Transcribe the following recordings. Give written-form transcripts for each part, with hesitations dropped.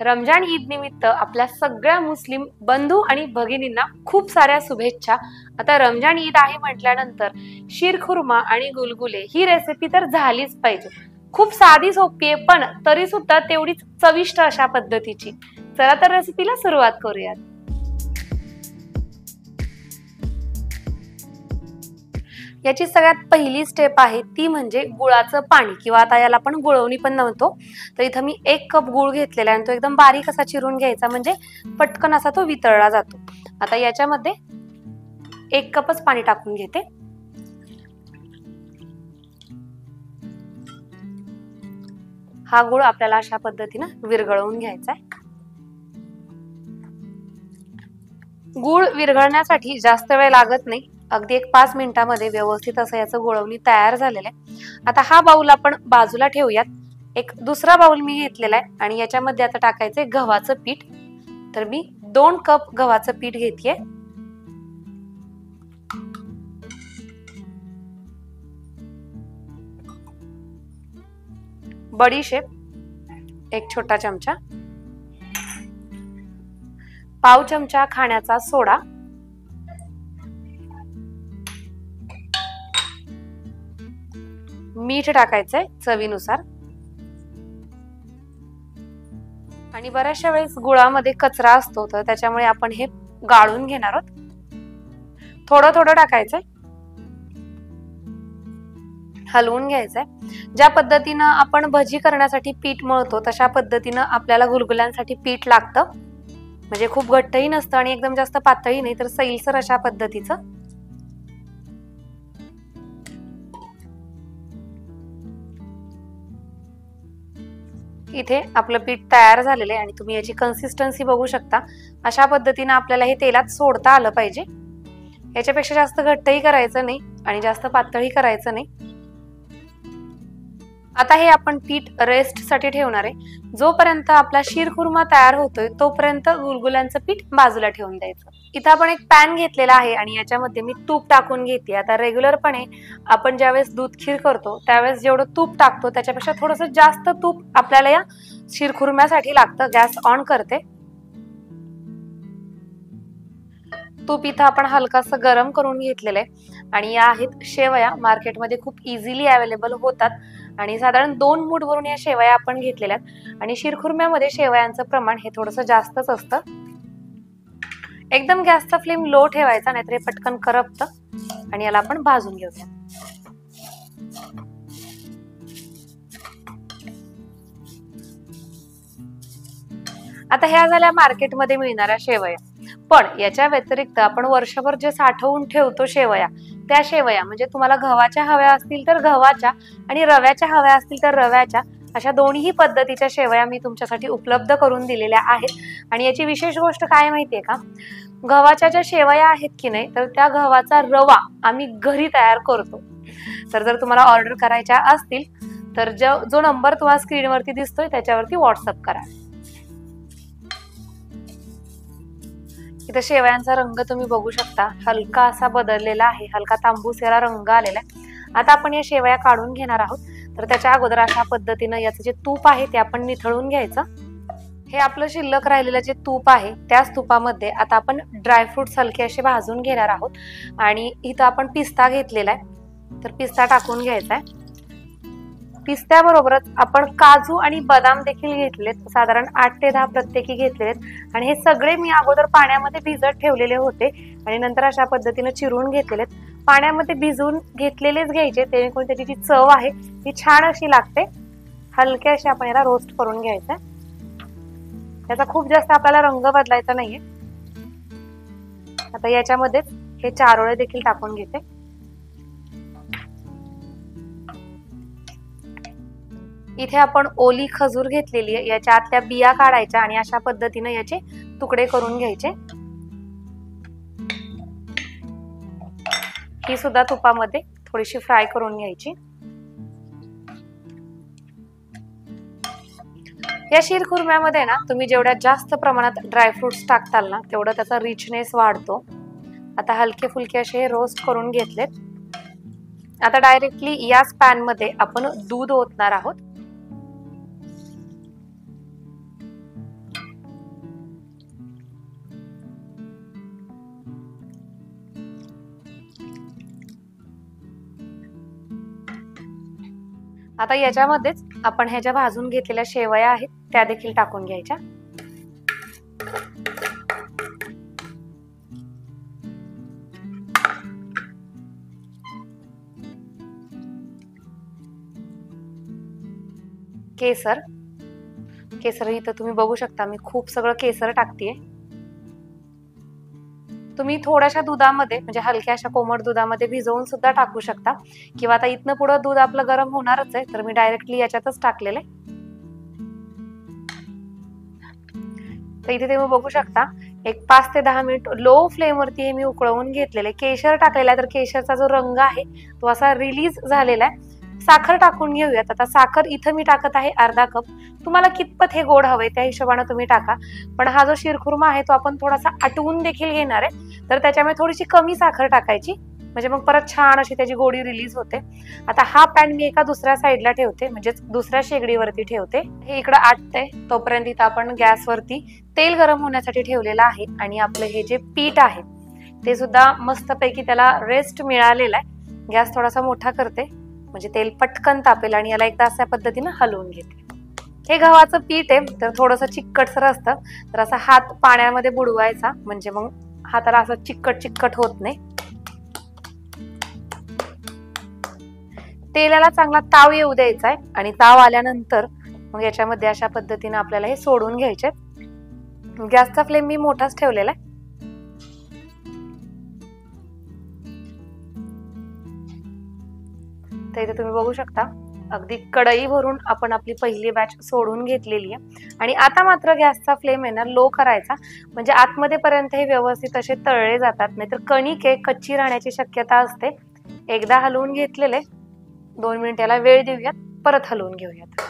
रमजान ईद निमित्त आपल्या सगळ्या मुस्लिम बंधू आणि भगिनींना खूप साऱ्या शुभेच्छा। आता रमजान ईद आहे म्हटल्यानंतर शीरखुर्मा आणि गुलगुले ही रेसिपी तर झालीच पाहिजे। खूप साधी सोपी आहे, पण तरी सुद्धा तेवढीच चविष्ट अशा पद्धतीची। चला तर रेसिपीला सुरुवात करूयात। याची सगळ्यात पहिली स्टेप आहे ती म्हणजे गुळाचं पाणी, किंवा आता याला आपण गुळवणी पण म्हणतो। तर इथं मी 1 कप गुळ घेतलेला आहे आणि तो एकदम बारीक असा चिरून घ्यायचा, म्हणजे पटकन असा तो वितळला जातो। आता याच्यामध्ये 1 कपच पाणी टाकून घेते। हा गुळ आपल्याला अशा पद्धतीने विरघळवून घ्यायचा आहे। गुळ विरघळण्यासाठी जास्त वेळ लागत नाही, अगदी 1-5 मिनिटांमध्ये व्यवस्थित असं याचं गुळवणी तयार झालेलं आहे। आता हा बाउल आपण बाजूला ठेवूयात। एक दुसरा बाउल मी घेतलेला आहे आणि याच्यामध्ये आता टाकायचंय गव्हाचं पीठ। तर मी 2 कप गव्हाचं पीठ घेतेय। बडीशेप 1 छोटा चमचा, पाव चमचा खाण्याचा सोडा, मीठ टाकायचंय चवीनुसार। आणि बऱ्याचशा वेळेस गुळामध्ये कचरा असतो, तर त्याच्यामुळे आपण हे गाळून घेणार आहोत। थोडं थोडं टाकायचंय, हलवून घ्यायचंय। ज्या पद्धतीनं आपण भजी करण्यासाठी पीठ मळतो तशा पद्धतीनं आपल्याला गुलगुल्यांसाठी पीठ लागतं, म्हणजे खूप घट्टही नसतं आणि एकदम जास्त पातळही नाही, तर सैलसर अशा पद्धतीचं। इथे आपलं पीठ तयार झालेलं आहे आणि तुम्ही याची कन्सिस्टन्सी बघू शकता। अशा पद्धतीने आपल्याला हे तेलात सोडता आलं पाहिजे। याच्यापेक्षा जास्त घट्टही करायचं नाही आणि जास्त पातळही करायचं नाही। आता हे आपण पीठ रेस्ट साठी ठेवणार आहे। जोपर्यंत आपला शीरखुर्मा तयार होतोय तोपर्यंत गुलगुल्यांचं पीठ बाजूला ठेवून द्यायचं। इथं आपण एक पॅन घेतलेला आहे आणि याच्यामध्ये मी तूप टाकून घेते। आता रेग्युलरपणे आपण ज्यावेळेस दूध खीर करतो त्यावेळेस जेवढं तूप टाकतो त्याच्यापेक्षा थोडंसं जास्त तूप आपल्याला या शीरखुर्म्यासाठी लागतं। गॅस ऑन करते। तूप इथं आपण हलकासं गरम करून घेतलेलं आहे आणि या आहेत शेवया। मार्केटमध्ये खूप इझिली अवेलेबल होतात आणि साधारण 2 मूठ भरून या शेवया आपण घेतलेल्या आहेत। आणि शीरखुर्म्यामध्ये शेवयांचं प्रमाण हे थोडंसं जास्तच असतं। एकदम गॅसचा फ्लेम लो ठेवायचा, नाहीतर हे पटकन करपतं। आणि याला आपण भाजून घेऊया। आता ह्या झाल्या मार्केटमध्ये मिळणाऱ्या शेवया, पण याच्या व्यतिरिक्त आपण वर्षभर जे साठवून ठेवतो शेवया, त्या शेवया म्हणजे तुम्हाला गव्हाच्या हव्या असतील तर गव्हाच्या आणि रव्याच्या हव्या असतील तर रव्याच्या, अशा दोन्ही पद्धतीच्या शेवया मी तुमच्यासाठी उपलब्ध करून दिलेल्या आहेत। आणि याची विशेष गोष्ट काय माहितीये का, गव्हाच्या ज्या शेवया आहेत की नाही, तर त्या गव्हाचा रवा आम्ही घरी तयार करतो। तर जर तुम्हाला ऑर्डर करायच्या असतील तर जो नंबर तुम्हाला स्क्रीनवरती दिसतोय त्याच्यावरती व्हॉट्सअप करा। इथं शेवयांचा रंग तुम्ही बघू शकता, हलका असा बदललेला आहे, हलका तांबूस याला रंग आलेला आहे। आता आपण या शेवया काढून घेणार आहोत। तर त्याच्या अगोदर अशा पद्धतीनं याचं जे तूप आहे ते आपण निथळून घ्यायचं। हे आपलं शिल्लक राहिलेलं जे तूप आहे त्याच तुपामध्ये आता आपण ड्रायफ्रुट्स हलके असे भाजून घेणार आहोत। आणि इथं आपण पिस्ता घेतलेला आहे, तर पिस्ता टाकून घ्यायचा आहे। पिस्त्याबरोबरच आपण काजू आणि बदाम देखील घेतलेत, साधारण 8 ते 10 प्रत्येकी घेतलेत। आणि हे सगळे मी अगोदर पाण्यामध्ये भिजत ठेवलेले होते आणि नंतर अशा पद्धतीने चिरून घेतलेत। पाण्यामध्ये भिजवून घेतलेलेच घ्यायचे, जेणेकरून त्याची जी चव आहे ती छान अशी लागते। हलके असे आपण याला रोस्ट करून घ्यायचं। त्याचा खूप जास्त आपल्याला रंग बदलायचा नाहीये। आता याच्यामध्ये हे चारोळे देखील टाकून घेते। इथे आपण ओली खजूर घेतलेली आहे, याच्या आतल्या बिया काढायच्या आणि अशा पद्धतीने याचे तुकडे करून घ्यायचे। ही सुद्धा तुपामध्ये थोडीशी फ्राय करून घ्यायची। या शीरखुर्म्यामध्ये ना तुम्ही जेवढ्या जास्त प्रमाणात ड्रायफ्रुट्स टाकताल ना तेवढा त्याचा रिचनेस वाढतो। आता हलके फुलके असे रोस्ट करून घेतलेत। आता डायरेक्टली याच पॅन मध्ये आपण दूध ओतणार आहोत। आता याच्यामध्येच आपण ह्या ज्या भाजून घेतलेल्या शेवया आहेत त्या देखील टाकून घ्यायच्या. केसर, केसर इथं तुम्ही बघू शकता मी खूप सगळं केसर टाकतेय. तुम्ही थोड्याशा दुधामध्ये म्हणजे हलक्या अशा कोमट दुधामध्ये भिजवून सुद्धा टाकू शकता, किंवा आता इथनं पुढं दूध आपलं गरम होणारच आहे तर मी डायरेक्टली याच्यातच टाकलेले. तर इथे तुम्ही बघू शकता एक 5 ते 10 मिनिट लो फ्लेम वरती हे मी उकळवून घेतलेले. केशर टाकलेला आहे तर केशरचा जो रंग आहे तो असा रिलीज झालेला आहे. साखर टाकून घेऊयात. आता साखर इथं मी टाकत आहे अर्धा कप. तुम्हाला कितपत हे गोड हवंय त्या हिशोबाने तुम्ही टाका, पण हा जो शिरखुर्मा आहे तो आपण थोडासा आटवून देखील घेणार आहे तर त्याच्यामुळे थोडीशी कमी साखर टाकायची, म्हणजे मग परत छान अशी त्याची गोडी रिलीज होते. आता हा पॅन मी एका दुसऱ्या साईडला ठेवते, म्हणजे दुसऱ्या शेगडीवरती ठेवते. हे इकडं आटतंय तोपर्यंत इथं आपण गॅसवरती तेल गरम होण्यासाठी ठेवलेलं आहे आणि आपलं हे जे पीठ आहे ते सुद्धा मस्तपैकी त्याला रेस्ट मिळालेला आहे. गॅस थोडासा मोठा करते म्हणजे तेल पटकन तापेल आणि याला एकदा अशा पद्धतीनं हलवून घेते. हे गव्हाचं पीठ आहे तर थोडंसं चिकटसर असतं, तर असा हात पाण्यामध्ये बुडवायचा म्हणजे मग हाताला असं चिकट चिकट होत नाही. तेलाला चांगला ताव येऊ द्यायचा आहे आणि ताव आल्यानंतर मग याच्यामध्ये अशा पद्धतीने आपल्याला हे सोडून घ्यायचे. गॅसचा फ्लेम मी मोठाच ठेवलेला आहे. तर इथे तुम्ही बघू शकता अगदी कढई भरून आपण आपली पहिली बॅच सोडून घेतलेली आहे आणि आता मात्र गॅसचा फ्लेम आहे ना लो करायचा, म्हणजे आतमध्ये पर्यंत हे व्यवस्थित असे तळले जातात, नाहीतर कणिक आहे कच्ची राहण्याची शक्यता असते. एकदा हलवून घेतलेले 2 मिनिट याला वेळ देऊयात, परत हलवून घेऊयात.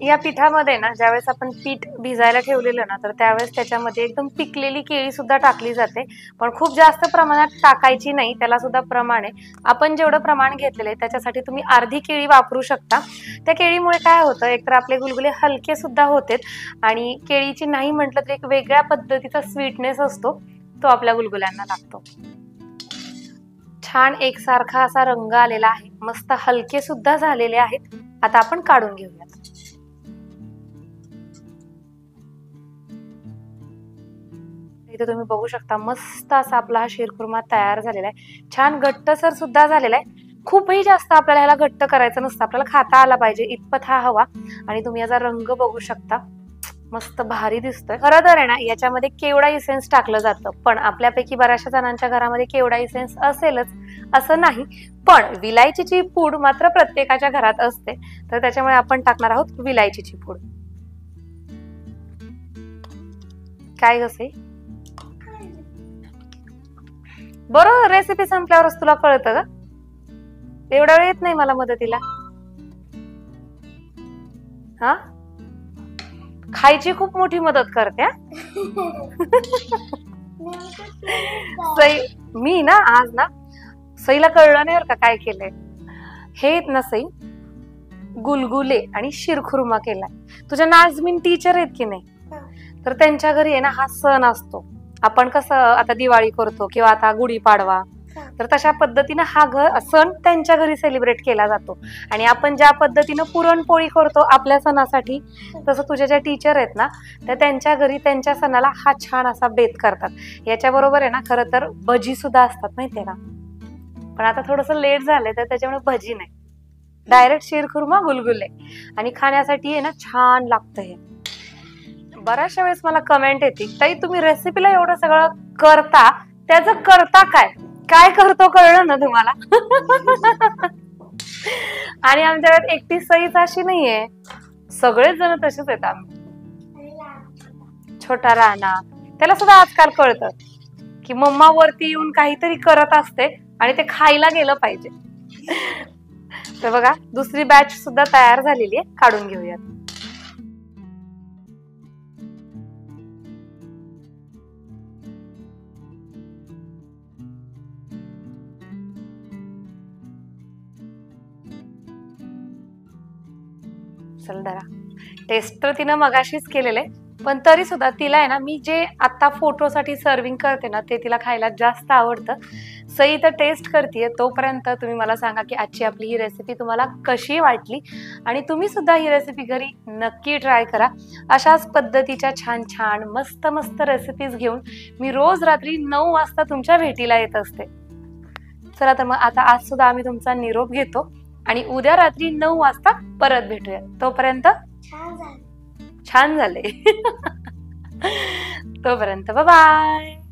या पिठामध्ये ना ज्यावेळेस आपण पीठ भिजायला ठेवलेलं ना तर त्यावेळेस त्याच्यामध्ये एकदम पिकलेली केळी सुद्धा टाकली जाते, पण खूप जास्त प्रमाणात टाकायची नाही, त्याला सुद्धा प्रमाण आहे. आपण जेवढं प्रमाण घेतलेलं आहे त्याच्यासाठी तुम्ही अर्धी केळी वापरू शकता. त्या केळीमुळे काय होतं, एकतर आपले गुलगुले हलके सुद्धा होते आणि केळीची नाही म्हटलं तर एक वेगळ्या पद्धतीचा स्वीटनेस असतो तो आपल्या गुलगुल्यांना लागतो. छान एकसारखा असा रंग आलेला आहे, मस्त हलके सुद्धा झालेले आहेत. आता आपण काढून घेऊयात. इथे तुम्ही बघू शकता मस्त असा आपला हा शिरखुर्मा तयार झालेला आहे. छान घट्टसर सुद्धा झालेला आहे. खूपही जास्त आपल्याला ह्याला घट्ट करायचं नसतं, आपल्याला खाता आला पाहिजे इतपत हा हवा. आणि तुम्ही याचा रंग बघू शकता, मस्त भारी दिसतोय. खरं तर आहे ना याच्यामध्ये केवडा इसेन्स टाकलं जातं, पण आपल्यापैकी बऱ्याचशा जणांच्या घरामध्ये केवडा इसेन्स असेलच असं नाही, पण विलायचीची पूड मात्र प्रत्येकाच्या घरात असते, तर त्याच्यामुळे आपण टाकणार आहोत विलायचीची पूड. काय कसे बरोबर रेसिपी संपल्यावरच तुला कळतं का? एवढा वेळ येत नाही मला मदतीला. हा खायची खूप मोठी मदत करते. सई मी ना आज ना सईला कळलं नाही बरं का काय केलंय. हे ना सई गुलगुले आणि शिरखुर्मा केलाय. तुझ्या नाजमीन टीचर आहेत की नाही, तर त्यांच्या घरी आहे ना हा सण असतो. आपण कसं आता दिवाळी करतो किंवा आता गुढीपाडवा, तर तशा पद्धतीनं हा सण त्यांच्या घरी सेलिब्रेट केला जातो. आणि आपण ज्या पद्धतीनं पुरणपोळी करतो आपल्या सणासाठी, तसं तुझ्या ज्या टीचर आहेत ना त्या त्यांच्या घरी त्यांच्या सणाला हा छान असा बेत करतात. याच्याबरोबर आहे ना खरं तर भजी सुद्धा असतात माहितीये का, पण आता थोडस लेट झालंय तर त्याच्यामुळे भजी नाही, डायरेक्ट शिरखुर्मा गुलगुले. आणि खाण्यासाठी आहे ना छान लागतं हे. बऱ्याचशा वेळेस मला कमेंट येते ताई तुम्ही रेसिपीला एवढं सगळं करता, त्याचं करता काय, काय करतो कळलं ना तुम्हाला. आणि आमच्याकडे एकटी सईच अशी नाहीये, सगळेच जण तसेच आहेत. आम्ही छोटा राणा त्याला सुद्धा आजकाल कळतं की मम्मा वरती येऊन काहीतरी करत असते आणि ते खायला गेलं पाहिजे. तर बघा दुसरी बॅच सुद्धा तयार झालेली आहे, काढून घेऊयात. चल धरा. टेस्ट तर तिनं मगाशीच केलेले, पण तरी सुद्धा तिला आहे ना, मी जे आता फोटोसाठी सर्विंग करते ना, ते तिला खायला जास्त आवडतं. सई तर टेस्ट करते. तोपर्यंत तुम्ही मला सांगा की आजची आपली ही रेसिपी तुम्हाला कशी वाटली, आणि तुम्ही सुद्धा ही रेसिपी घरी नक्की ट्राय करा. अशाच पद्धतीच्या छान छान मस्त मस्त रेसिपीज घेऊन मी रोज रात्री 9 वाजता तुमच्या भेटीला येत असते. चला तर मग आता आज सुद्धा आम्ही तुमचा निरोप घेतो आणि उद्या रात्री 9 वाजता परत भेटूया. तोपर्यंत छान झाले. तोपर्यंत बाय बाय.